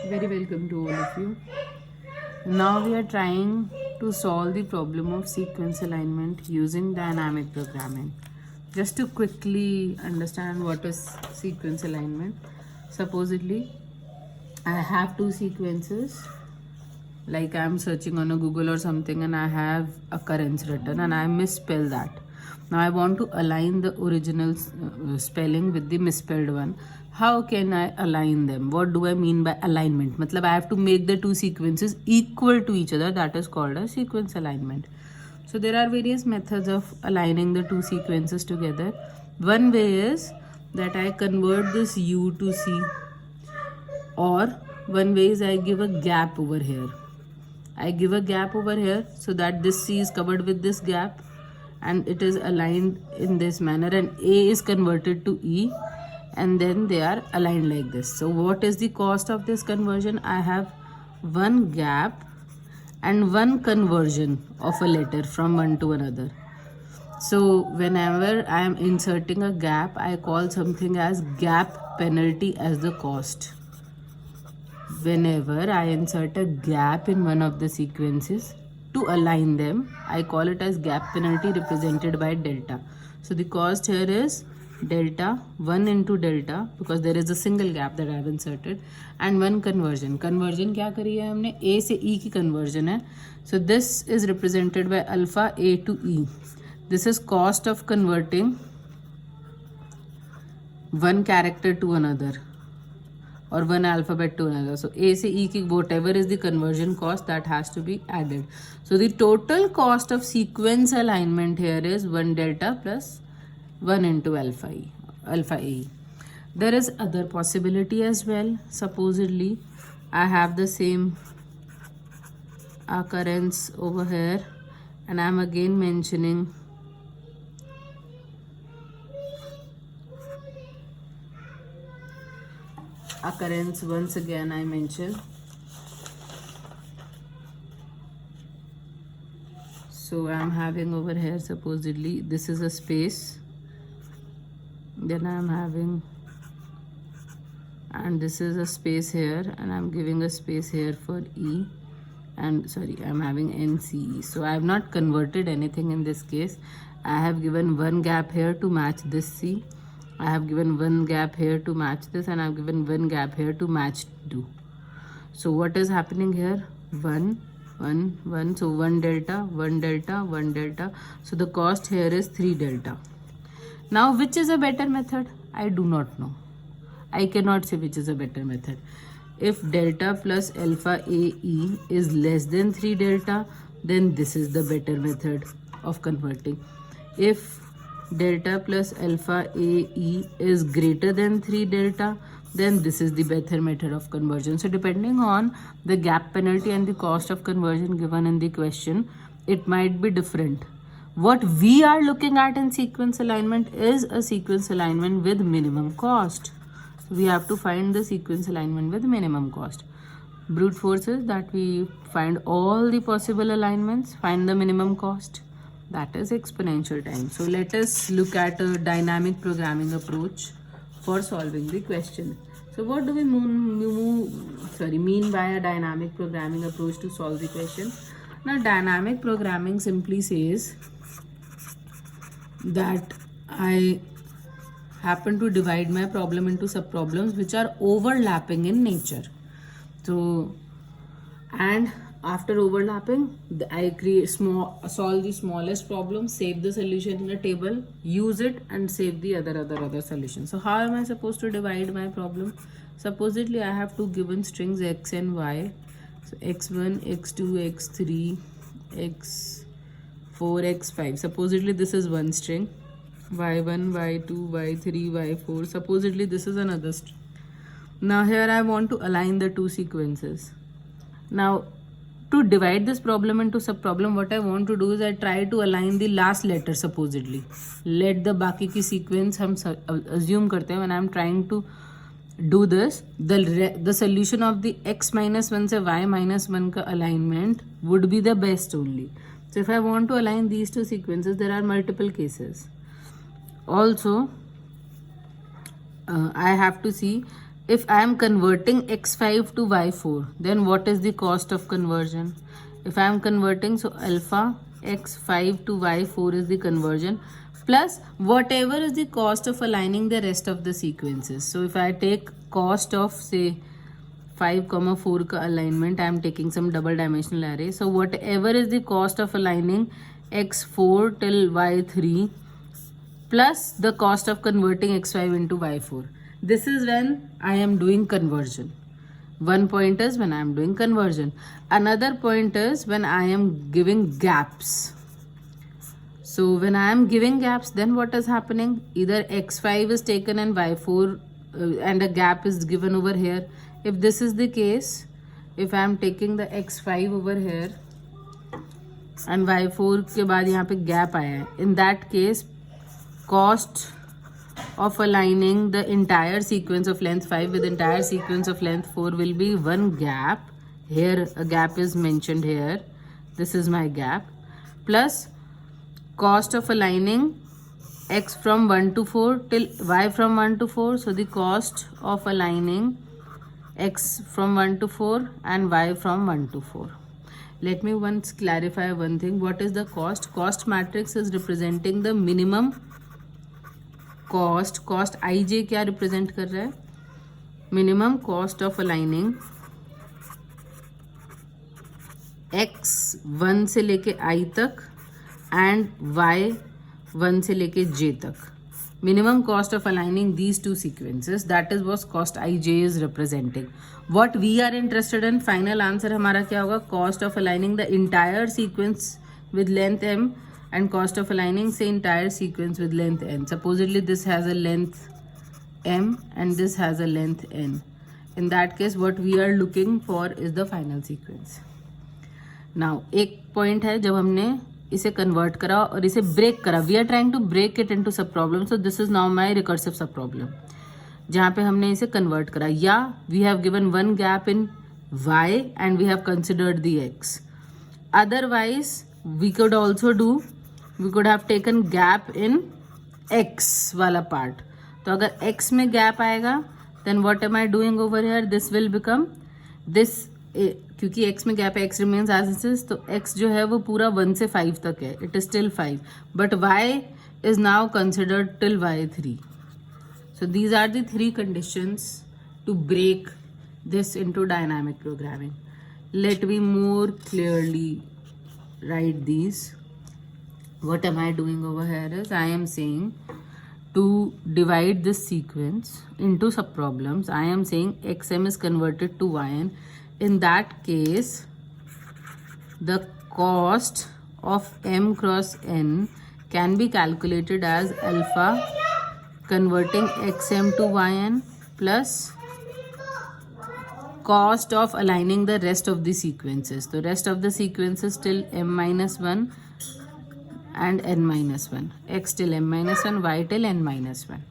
Very welcome to all of you. Now we are trying to solve the problem of sequence alignment using dynamic programming. Just to quickly understand what is sequence alignment, supposedly I have two sequences, like I'm searching on a Google or something and I have occurrence written and I misspell that. Now I want to align the original spelling with the misspelled one. How can I align them? What do I mean by alignment? Matlab I have to make the two sequences equal to each other. That is called a sequence alignment. So there are various methods of aligning the two sequences together. One way is that I convert this U to C, or one way is I give a gap over here. I give a gap over here so that this C is covered with this gap and it is aligned in this manner, and A is converted to E, and then they are aligned like this. So what is the cost of this conversion? I have one gap and one conversion of a letter from one to another. So whenever I am inserting a gap, I call something as gap penalty as the cost. Whenever I insert a gap in one of the sequences to align them, I call it as gap penalty represented by delta. So the cost here is delta 1 into delta, because there is a single gap that I have inserted, and one conversion. Conversion क्या करी है हमने? A से E की conversion है. So this is represented by alpha A to E. This is cost of converting one character to another, or one alphabet to another. So A से E की whatever is the conversion cost, that has to be added. So the total cost of sequence alignment here is 1 delta plus 1 into alpha E. There is other possibility as well. Supposedly I have the same occurrence over here and I am again mentioning occurrence. Once again I mention. So I am having over here, supposedly this is a space, then I am having, and this is a space here, and I am giving a space here for E, and sorry, I am having NCE. So I have not converted anything in this case. I have given one gap here to match this C, I have given one gap here to match this, and I have given one gap here to match 2. So what is happening here? 1, 1, 1. So 1 delta, 1 delta, 1 delta. So the cost here is 3 delta. Now which is a better method? I do not know. I cannot say which is a better method. If delta plus alpha AE is less than 3 delta, then this is the better method of converting. If delta plus alpha AE is greater than 3 delta, then this is the better method of conversion. So depending on the gap penalty and the cost of conversion given in the question, it might be different. What we are looking at in sequence alignment is a sequence alignment with minimum cost. We have to find the sequence alignment with minimum cost. Brute force is that we find all the possible alignments, find the minimum cost. That is exponential time. So let us look at a dynamic programming approach for solving the question. So what do we mean by a dynamic programming approach to solve the question? Now dynamic programming simply says that I happen to divide my problem into subproblems which are overlapping in nature. So, and after overlapping, I solve the smallest problem, save the solution in a table, use it and save the other solution. So how am I supposed to divide my problem? Supposedly I have two given strings x and y. So x1, x2, x3, x4, x5. Supposedly this is one string. y1, y2, y3, y4. Supposedly this is another string. Now here I want to align the two sequences. Now to divide this problem into subproblem, what I want to do is I try to align the last letter supposedly. Let the बाकी की sequence हम assume करते हैं. When I am trying to do this, the solution of the x minus 1 से y minus 1 का alignment would be the best only. So if I want to align these two sequences, there are multiple cases. Also, I have to see if I am converting x5 to y4, then what is the cost of conversion? If I am converting, so alpha x5 to y4 is the conversion, plus whatever is the cost of aligning the rest of the sequences. So if I take cost of say 5, 4 का alignment, I am taking some double dimensional array. So whatever is the cost of aligning x4 till y3 plus the cost of converting x5 into y4. This is when I am doing conversion. One point is when I am doing conversion. Another point is when I am giving gaps. So when I am giving gaps, then what is happening? Either x5 is taken and y4 and a gap is given over here. If this is the case, if I am taking the x5 over here and y4 के बाद यहाँ पे gap आया है, in that case cost of aligning the entire sequence of length 5 with entire sequence of length 4 will be one gap. Here a gap is mentioned here. This is my gap. Plus cost of aligning x from 1 to 4 till y from 1 to 4. So the cost of aligning x from 1 to 4 and y from 1 to 4. Let me once clarify one thing. What is the cost? Cost matrix is representing the minimum cost. Cost ij क्या represent कर रहा है? Minimum cost of aligning x 1 से लेके i तक and y 1 से लेके j तक. Minimum cost of aligning these two sequences, that is what cost ij is representing. What we are interested in, final answer हमारा क्या होगा? Cost of aligning the entire sequence with length m and cost of aligning say entire sequence with length n. Supposedly this has a length m and this has a length n. In that case what we are looking for is the final sequence. Now एक point है जब हमने इसे convert करा और इसे break करा, we are trying to break it into sub problem. So this is now my recursive sub problem जहाँ पे हमने इसे कन्वर्ट करा. या we have given one gap in y and we have considered the x. Otherwise we could also do, we could have taken gap in x वाला part. तो अगर x में गैप आएगा then what am I doing over here? This will become this, क्योंकि x में gap है, x remains as it is, तो x जो है वो पूरा 1 से 5 तक है, it is till 5, but y is now considered till y3. So these are the 3 conditions to break this into dynamic programming. Let me more clearly write these. What am I doing over here is I am saying to divide this sequence into subproblems. I am saying xm is converted to yn. In that case, the cost of m cross n can be calculated as alpha converting xm to yn plus cost of aligning the rest of the sequences. The rest of the sequences till m minus 1 and n minus 1. X till m minus 1, y till n minus 1.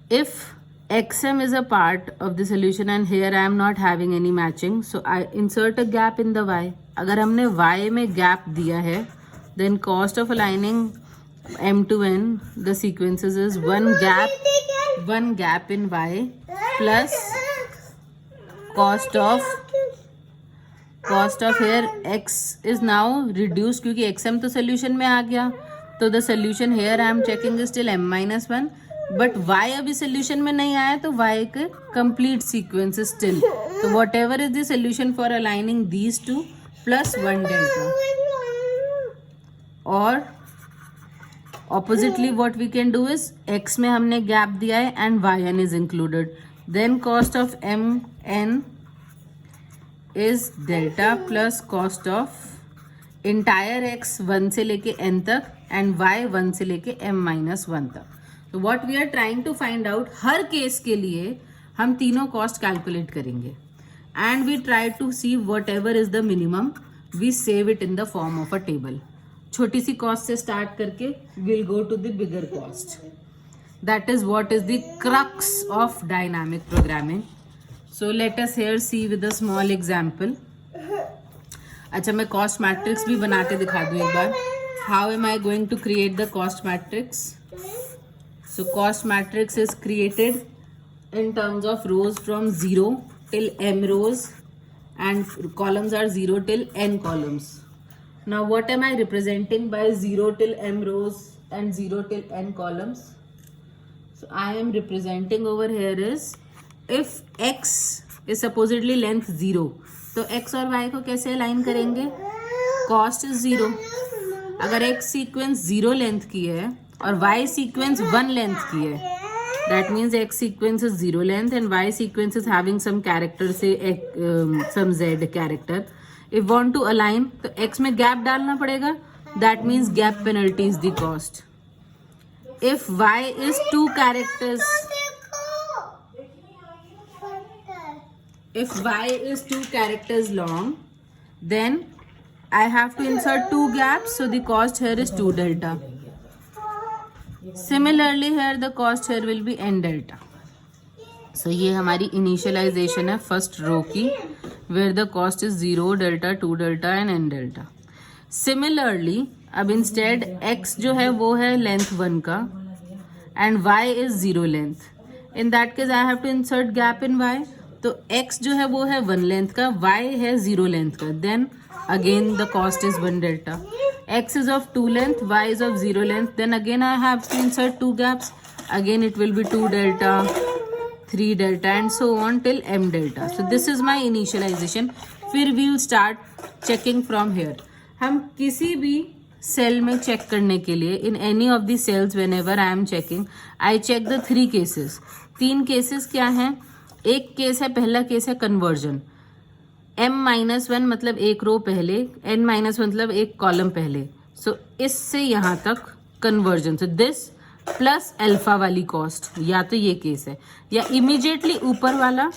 If xm is a part of the solution and here I am not having any matching, so I insert a gap in the y. अगर हमने y में gap दिया है, then cost of aligning m to n the sequences is one gap in y plus cost of here x is now reduced क्योंकि xm तो solution में आ गया, तो the solution here I am checking is till m minus 1, but y अभी solution में नहीं आया, तो y का complete sequence is still. तो whatever is the solution for aligning these two plus 1 delta. और oppositely what we can do is x में हमने gap दिया है and yn is included. Then cost of m n is delta plus cost of entire x 1 से लेके n तक and y 1 से लेके m minus 1 तक. So what we are trying to find out, her case के लिए हम तीनों कॉस्ट कैलकुलेट करेंगे and we try to see whatever is the minimum, we save it in the form of a table. छोटी सी cost से start करके we'll go to the bigger cost. That is what is the crux of dynamic programming. So let us here see with a small example. अच्छा, मैं cost matrix भी बनाते दिखा दूँ एक बार. How am I going to create the cost matrix? So cost matrix is created in terms of rows from 0 till m rows and columns are 0 till n columns. Now what am I representing by 0 till m rows and 0 till n columns? So I am representing over here is, if x is supposedly length 0, तो x और y को कैसे align करेंगे? Cost is 0. अगर x sequence 0 length की है और y sequence 1 length की है, that means x sequence is 0 length and y sequence is having some character, say some z character. If want to align, तो x में gap डालना पड़ेगा. That means gap penalty is the cost. If y is 2 characters, if y is 2 characters long, then I have to insert 2 gaps, so the cost here is 2 delta. Similarly here the cost here will be n delta. So ये हमारी initialization है first row की, where the cost is 0 delta, 2 delta and n delta. Similarly अब instead x जो है वो है length 1 का and y is 0 length. In that case I have to insert gap in y. तो x जो है वो है 1 length का, y है 0 length का. Then again the cost is 1 delta. X is of 2 length, y is of 0 length. Then again I have to insert 2 gaps. Again it will be 2 delta, 3 delta and so on till m delta. So this is my initialization. फिर we will start checking from here. हम किसी भी cell में check करने के लिए, in any of the cells whenever I am checking, I check the 3 cases. 3 cases क्या हैं? एक केस है, पहला केस है कन्वर्जन. m-1 मतलब एक रो पहले, n-1 मतलब एक कॉलम पहले. सो इससे यहाँ तक conversion. So this plus alpha वाली कॉस्ट, या तो ये केस है, या इमीडिएटली ऊपर वाला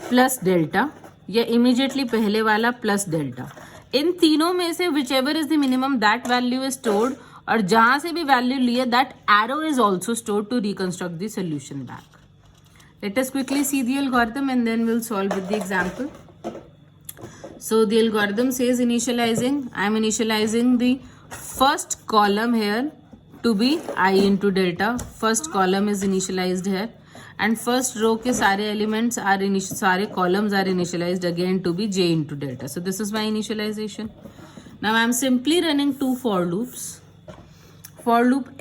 प्लस डेल्टा, या इमीडिएटली पहले वाला प्लस डेल्टा. इन तीनों में से whichever is the minimum that value is stored, और जहां से भी वैल्यू लिए that arrow is also stored to reconstruct the solution back. Let us quickly see the algorithm and then we'll solve with the example. So the algorithm says initializing. I am initializing the first column here to be I into delta. First column is initialized here, and first row के सारे elements are सारे columns are initialized again to be j into delta. So this is my initialization. Now I am simply running 2 for loops. For loop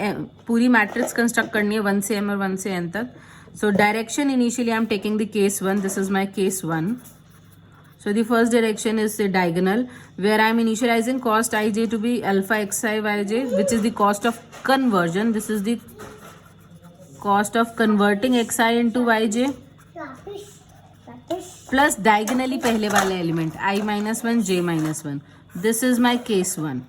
पूरी matrix construct करनी है 1 से m और 1 से n तक. So direction initially I am taking the case 1. This is my case 1. So the first direction is diagonal, where I am initializing cost ij to be alpha xi yj, which is the cost of conversion. This is the cost of converting xi into yj plus diagonally पहले वाला element i-1 j-1. This is my case 1.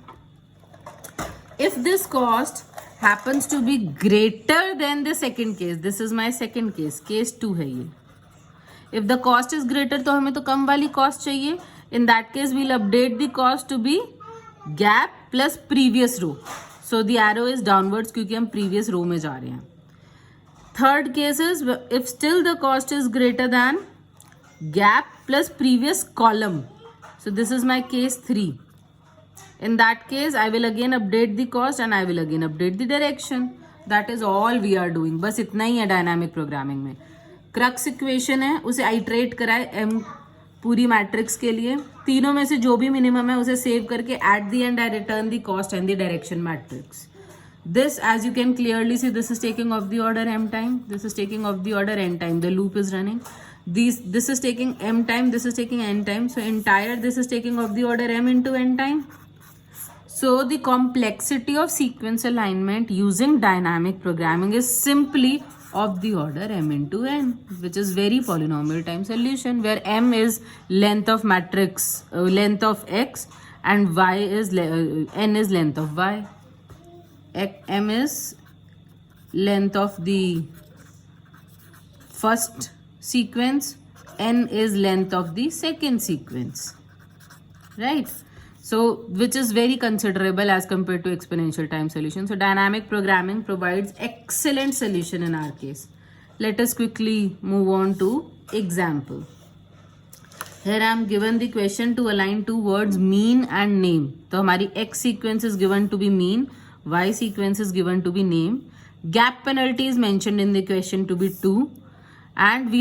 If this cost happens to be greater than the second case, this is my second case, case 2 है ये. If the cost is greater तो हमें तो कम वाली cost चाहिए. In that case we'll update the cost to be gap plus previous row. So the arrow is downwards क्योंकि हम previous row में जा रहे हैं. Third case is if still the cost is greater than gap plus previous column. So this is my case 3. In that case, I will again update the cost and I will again update the direction. That is all we are doing. बस इतना ही है dynamic programming में. Crux equation है, उसे iterate कराए m पूरी matrix के लिए. तीनों में से जो भी मिनिमम है उसे सेव करके at the and I return the cost and the direction matrix. This, as you can clearly see, this is taking of the order m time. This is taking of the order n time. The loop is running. This is taking m time. This is taking n time. So entire this is taking of the order m into n time. So the complexity of sequence alignment using dynamic programming is simply of the order m into n, which is very polynomial time solution, where m is length of matrix, length of x, and y is n is length of y. M is length of the first sequence, n is length of the second sequence, right? So which is very considerable as compared to exponential time solution. So dynamic programming provides excellent solution in our case. Let us quickly move on to example. Here I am given the question to align two words mean and name. तो हमारी x sequence is given to be mean, y sequence is given to be name. Gap penalty is mentioned in the question to be 2, and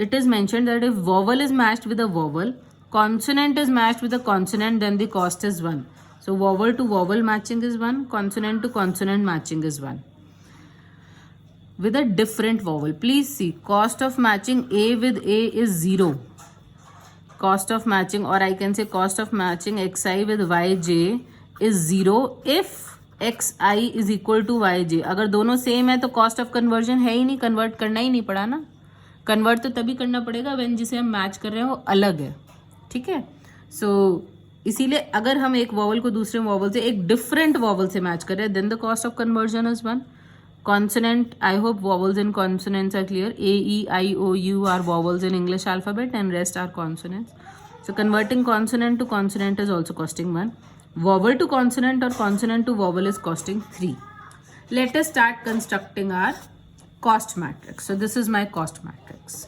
it is mentioned that if vowel is matched with a vowel, consonant is matched with a consonant, then the cost is 1. So vowel to vowel matching is 1, consonant to consonant matching is 1. With a different vowel, please see, cost of matching A with A is 0. Cost of matching, or I can say cost of matching xi with yj is 0 if xi is equal to yj. अगर दोनों same है तो cost of conversion है ही नहीं, convert करना ही नहीं पड़ा ना. कन्वर्ट तो तभी करना पड़ेगा व्हेन जिसे हम मैच कर रहे हैं वो अलग है. ठीक है. सो इसीलिए अगर हम एक वॉवल को दूसरे वॉवल से एक डिफरेंट वॉवल से मैच कर रहे हैं, then the cost of conversion is 1. Consonant, I hope vowels and consonants are clear. A, E, I, O, U are vowels in English alphabet and rest are consonants. So converting consonant to consonant is also costing 1. Vowel to consonant or consonant to vowel is costing 3. Let us start constructing our cost matrix. So this is my cost matrix.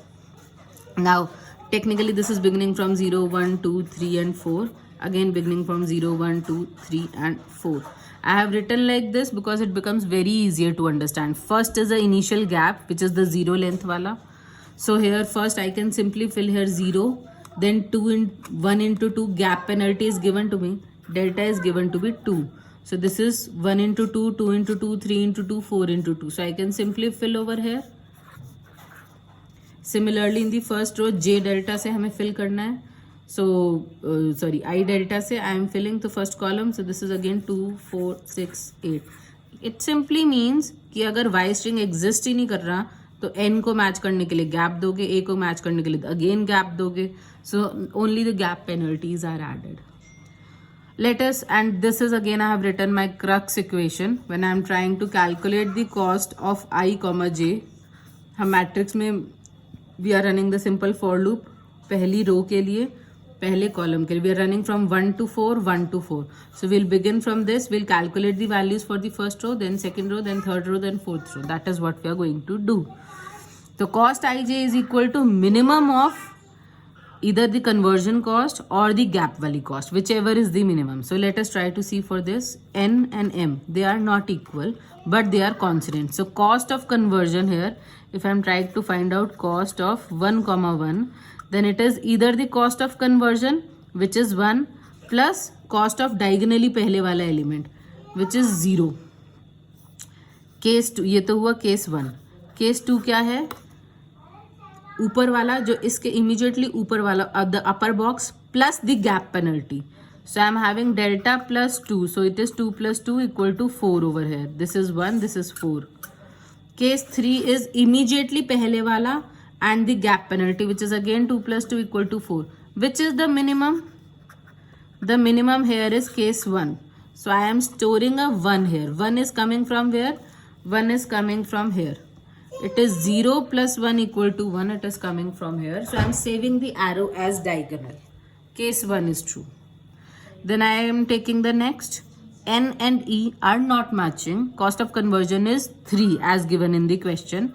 Now technically this is beginning from 0, 1, 2, 3 and 4. Again beginning from 0, 1, 2, 3 and 4. I have written like this because it becomes very easier to understand. First is the initial gap, which is the 0 length wala. So here first I can simply fill here 0, then 1 into 2 gap penalty is given to me. Delta is given to be 2. So this is 1 into 2, 2 into 2, 3 into 2, 4 into 2. So I can simply fill over here. Similarly in the first row J delta से हमें fill करना है. So I delta से I am filling the first column. So this is again 2, 4, 6, 8. It simply means कि अगर y string exist ही नहीं कर रहा तो n को मैच करने के लिए गैप दोगे, a को मैच करने के लिए अगेन गैप दोगे. So only the gap penalties are added. Let us, and this is again I have written my crux equation when I am trying to calculate the cost of I comma j. हम matrix में we are running the simple for loop. पहली रो के लिए, पहले column के लिए, we are running from 1 to 4, 1 to 4. So we'll begin from this. We'll calculate the values for the first row, then second row, then third row, then fourth row. That is what we are going to do. So cost ij is equal to minimum of either the conversion cost or the gap value cost, whichever is the minimum. So let us try to see for this. N and M, they are not equal, but they are consonant. So cost of conversion here, if I am trying to find out cost of 1 comma 1, then it is either the cost of conversion, which is 1, plus cost of diagonally पहले वाला element, which is 0. Case 2, ये तो हुआ case 1. Case 2 क्या है? ऊपर वाला जो इसके immediately ऊपर वाला the upper box plus the gap penalty. So I am having delta plus 2. So it is 2 plus 2 equal to 4 over here. This is 1, this is 4. Case 3 is immediately पहले वाला and the gap penalty, which is again 2 plus 2 equal to 4. Which is the minimum? The minimum here is case 1. So I am storing a 1 here. 1 is coming from where? 1 is coming from here. It is 0 plus 1 equal to 1. It is coming from here. So I am saving the arrow as diagonal. Case 1 is true. Then I am taking the next. N and E are not matching. Cost of conversion is 3 as given in the question.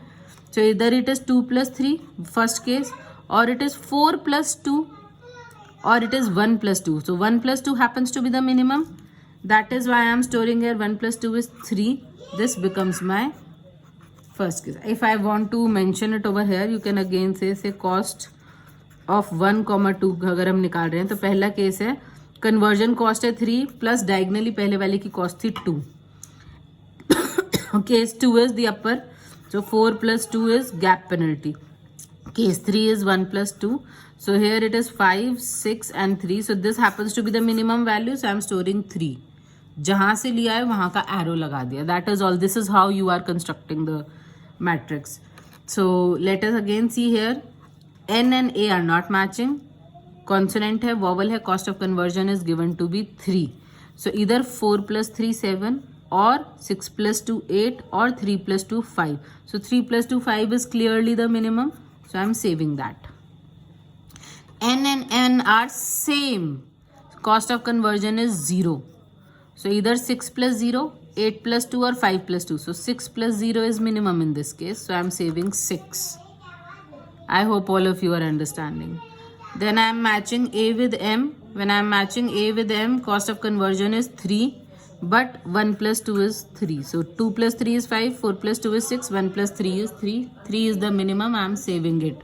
So either it is 2 plus 3, first case, or it is 4 plus 2, or it is 1 plus 2. So 1 plus 2 happens to be the minimum. That is why I am storing here 1 plus 2 is 3. This becomes my first case. If I want to mention it over here, you can again say cost of 1 comma 2 अगर हम निकाल रहे हैं तो पहला case है conversion cost है 3 plus diagonally पहले वाले की कॉस्ट थी 2. Case 2 is the upper. So 4 plus 2 is gap penalty. Case 3 is 1 plus 2. So here it is 5, 6 and 3. So this happens to be the minimum value. So I am storing 3. जहाँ से लिया है वहाँ का arrow लगा दिया. That is all. This is how you are constructing the matrix. So let us again see here. N and A are not matching. Consonant है, vowel है. Cost of conversion is given to be 3. So either 4 plus 3, 7. Or 6 plus 2, 8 or 3 plus 2, 5. So 3 plus 2, 5 is clearly the minimum. So I am saving that. N and N are same. Cost of conversion is 0. So either 6 plus 0, 8 plus 2 or 5 plus 2. So 6 plus 0 is minimum in this case. So I am saving 6. I hope all of you are understanding. Then I am matching A with M. When I am matching A with M, cost of conversion is 3. but 1 plus 2 is 3. So 2 plus 3 is 5, 4 plus 2 is 6, 1 plus 3 is 3. 3 is the minimum, I am saving it.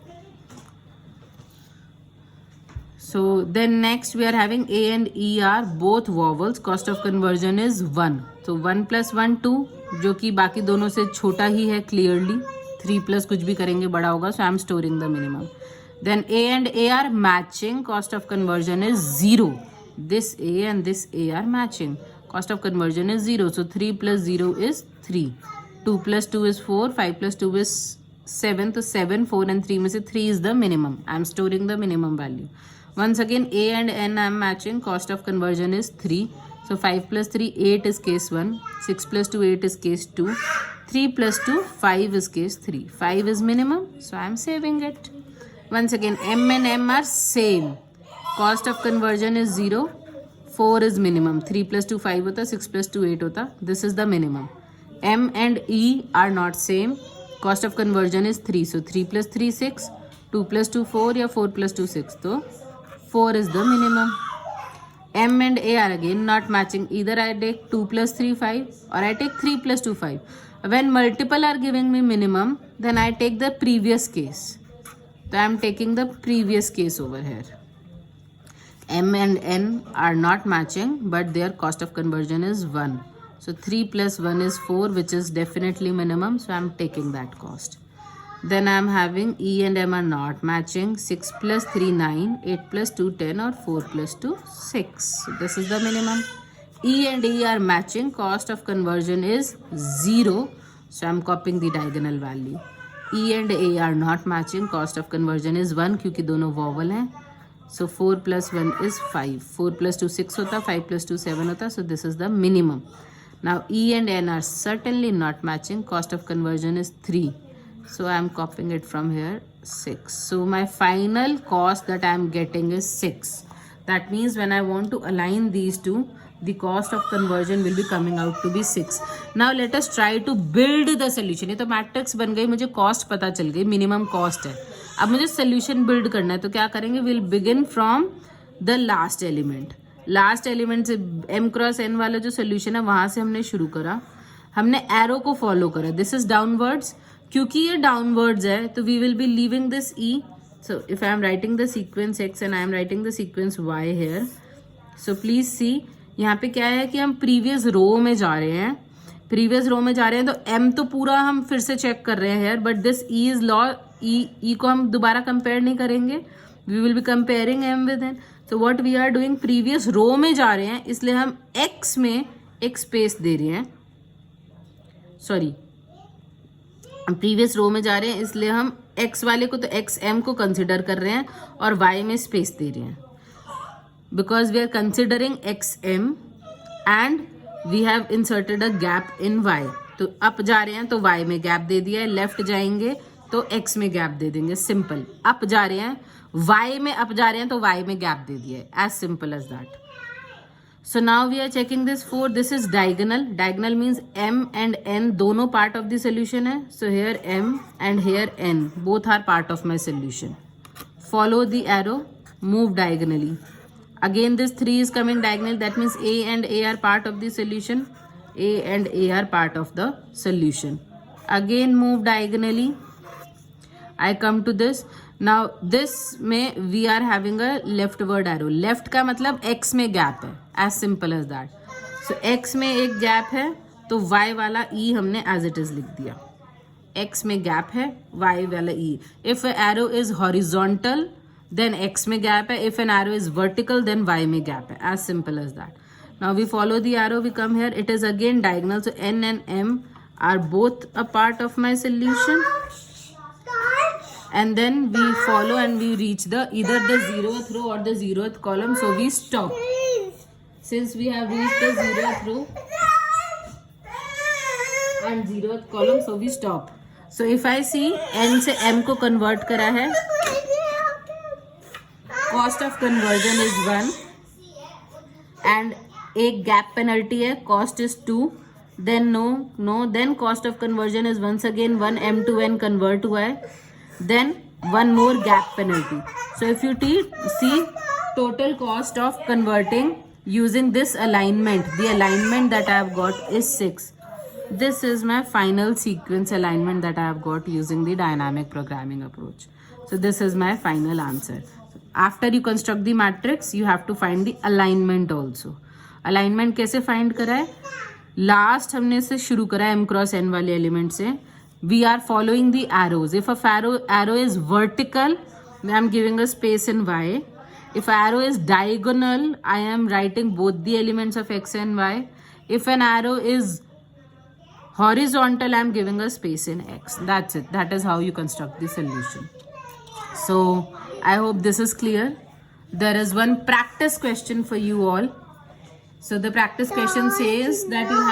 So then next we are having A and E are both vowels. Cost of conversion is 1. So 1 plus 1 2, जो कि बाकी दोनों से छोटा ही है clearly. 3 plus कुछ भी करेंगे बड़ा होगा. So I am storing the minimum. Then A and A are matching. Cost of conversion is 0. This A and this A are matching. Cost of conversion is 0. So 3 plus 0 is 3. 2 plus 2 is 4. 5 plus 2 is 7. So 7, 4 and 3 में से 3 is the minimum. I am storing the minimum value. Once again A and N I am matching. Cost of conversion is 3. So 5 plus 3, 8 is case 1. 6 plus 2, 8 is case 2. 3 plus 2, 5 is case 3. 5 is minimum. So I am saving it. Once again M and M are same. Cost of conversion is 0. 4 is minimum. 3 plus 2 5 होता, 6 plus 2 8 होता. This is the minimum. M and E are not same. Cost of conversion is 3. So 3 plus 3 6. 2 plus 2 4 या 4 plus 2 6. तो 4 is the minimum. M and A are again not matching. Either I take 2 plus 3 5 or I take 3 plus 2 5. When multiple are giving me minimum, then I take the previous case. So I am taking the previous case over here. M and N are not matching, but their cost of conversion is 1. So 3 plus 1 is 4, which is definitely minimum. So I am taking that cost. Then I am having E and M are not matching. 6 plus 3 9, 8 plus 2 10 or 4 plus 2 6. So this is the minimum. E and E are matching. Cost of conversion is 0. So I am copying the diagonal value. E and A are not matching. Cost of conversion is 1 क्योंकि दोनों vowel हैं. So 4 plus 1 is 5. 4 plus 2 6 होता, 5 plus 2 7 होता. So this is the minimum. Now E and N are certainly not matching. Cost of conversion is 3. So I am copying it from here 6. So my final cost that I am getting is 6. That means when I want to align these two, the cost of conversion will be coming out to be 6. Now let us try to build the solution. ये तो matrix बन गई, मुझे cost पता चल गई, minimum cost है. अब मुझे सोल्यूशन बिल्ड करना है, तो क्या करेंगे? Will begin from the last element. Last element से m क्रॉस n वाला जो सोल्यूशन है वहां से हमने शुरू करा. हमने एरो को फॉलो करा. This is downwards. क्योंकि ये डाउनवर्ड्स है तो we will be leaving this e. So if I am writing the sequence x and I am writing the sequence y here. So please see, यहाँ पे क्या है कि हम प्रीवियस रो में जा रहे हैं. प्रीवियस रो में जा रहे हैं तो m तो पूरा हम फिर से चेक कर रहे हैं here, but this e is law. e को हम दोबारा कंपेयर नहीं करेंगे. We will be comparing m with n. So what we are doing, previous row में जा रहे हैं इसलिए हम x में एक स्पेस दे रहे हैं. सॉरी, प्रीवियस रो में जा रहे हैं इसलिए हम x वाले को तो एक्स एम को कंसिडर कर रहे हैं और y में स्पेस दे रहे हैं. Because we are considering X M and we have inserted a gap in y. तो अप जा रहे हैं तो y में गैप दे दिया है, लेफ्ट जाएंगे तो x में गैप दे देंगे. सिंपल. अप जा रहे हैं y में, अप जा रहे हैं तो y में गैप दे दिया है. As simple as that. So now we are checking this for, this is diagonal. Diagonal means m and n दोनों part of the solution है. So here m and here n both are part of my solution. Follow the arrow, move diagonally. Again this 3 is coming diagonal. That means a and a are part of the solution. A and a are part of the solution. Again move diagonally. I come to this. Now this में we are having a leftward arrow. Left का मतलब x में gap है. As simple as that. So x में एक gap है तो y वाला e हमने as it is लिख दिया. x में gap है, y वाला e. If an arrow is horizontal, then x में gap है. If an arrow is vertical, then y में gap है. As simple as that. Now we follow the arrow. We come here. It is again diagonal. So n and m are both a part of my solution. And then we follow and we reach the either the 0th row or the 0th column. So we stop. Since we have reached the 0th row and 0th column, so we stop. So if I see n से m को convert करा है, cost of conversion is 1 and एक gap penalty है, cost is 2. Then then cost of conversion is once again 1 m to n convert हुआ है. Then one more gap penalty. So if you see total cost of converting using this alignment, the alignment that I have got is 6. This is my final sequence alignment that I have got using the dynamic programming approach. So this is my final answer. After you construct the matrix, you have to find the alignment also. Alignment कैसे find करा है? Last हमने से शुरू करा है m cross n वाले element से. We are following the arrows. If a arrow is vertical, I am giving a space in y. If arrow is diagonal, I am writing both the elements of x and y. If an arrow is horizontal, I am giving a space in x. That's it. That is how you construct the solution. So I hope this is clear. There is one practice question for you all. So the practice question says that you have